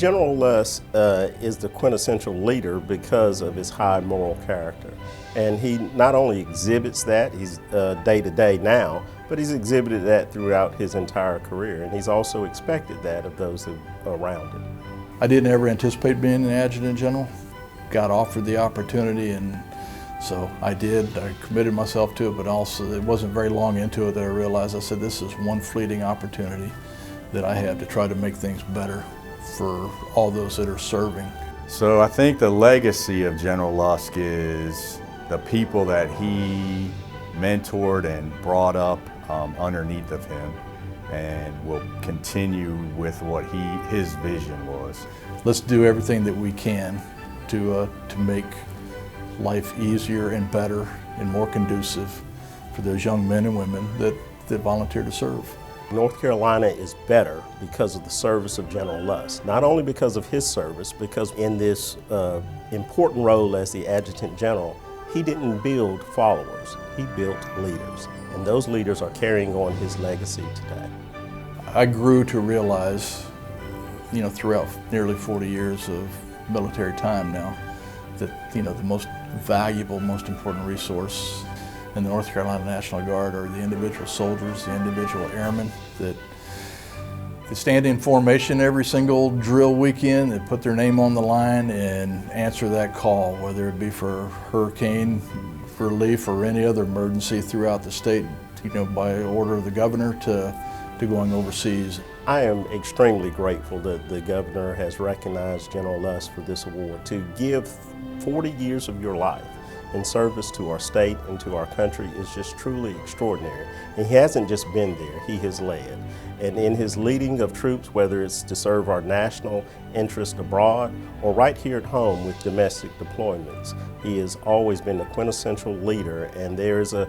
General Lusk is the quintessential leader because of his high moral character. And he not only exhibits that, he's day to day now, but he's exhibited that throughout his entire career. And he's also expected that of those who are around him. I didn't ever anticipate being an adjutant general. Got offered the opportunity, and so I did. I committed myself to it, but also it wasn't very long into it that I realized, I said, this is one fleeting opportunity that I have to try to make things better for all those that are serving. So I think the legacy of General Lusk is the people that he mentored and brought up underneath of him, and will continue with what his vision was. Let's do everything that we can to make life easier and better and more conducive for those young men and women that volunteer to serve. North Carolina is better because of the service of General Lusk. Not only because of his service, because in this important role as the Adjutant General, he didn't build followers, he built leaders. And those leaders are carrying on his legacy today. I grew to realize, throughout nearly 40 years of military time now, that the most valuable, most important resource in the North Carolina National Guard are the individual soldiers, the individual airmen that stand in formation every single drill weekend, that put their name on the line and answer that call, whether it be for hurricane, for relief, or any other emergency throughout the state, by order of the governor to going overseas. I am extremely grateful that the governor has recognized General Lusk for this award. To give 40 years of your life in service to our state and to our country is just truly extraordinary. And he hasn't just been there, he has led. And in his leading of troops, whether it's to serve our national interest abroad or right here at home with domestic deployments, he has always been a quintessential leader, and there is a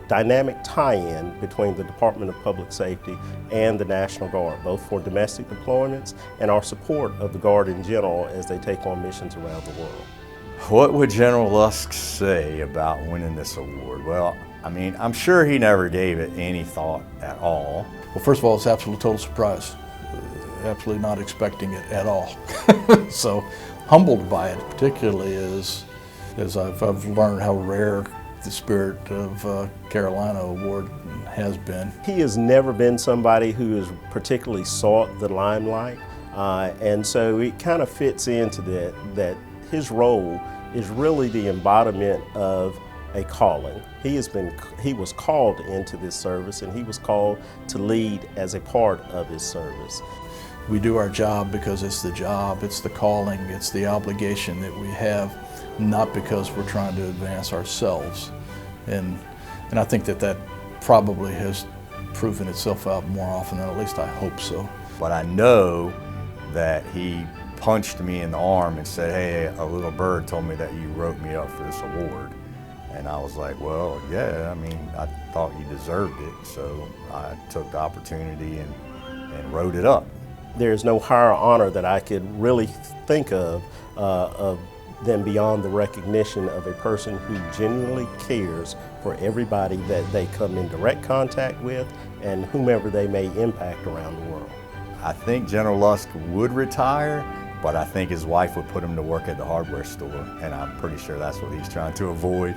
dynamic tie-in between the Department of Public Safety and the National Guard, both for domestic deployments and our support of the Guard in general as they take on missions around the world. What would General Lusk say about winning this award? Well, I'm sure he never gave it any thought at all. Well, first of all, it's absolute total surprise. Absolutely not expecting it at all. So humbled by it, particularly as I've learned how rare the Spirit of Carolina award has been. He has never been somebody who has particularly sought the limelight, and so it kind of fits into that his role is really the embodiment of a calling. He was called into this service, and he was called to lead as a part of his service. We do our job because it's the job, it's the calling, it's the obligation that we have, not because we're trying to advance ourselves. And I think that probably has proven itself out more often than, at least I hope so. But I know that he punched me in the arm and said, "Hey, a little bird told me that you wrote me up for this award." And I was like, well, yeah, I thought you deserved it. So I took the opportunity and wrote it up. There's no higher honor that I could really think of than beyond the recognition of a person who genuinely cares for everybody that they come in direct contact with and whomever they may impact around the world. I think General Lusk would retire, but I think his wife would put him to work at the hardware store, and I'm pretty sure that's what he's trying to avoid.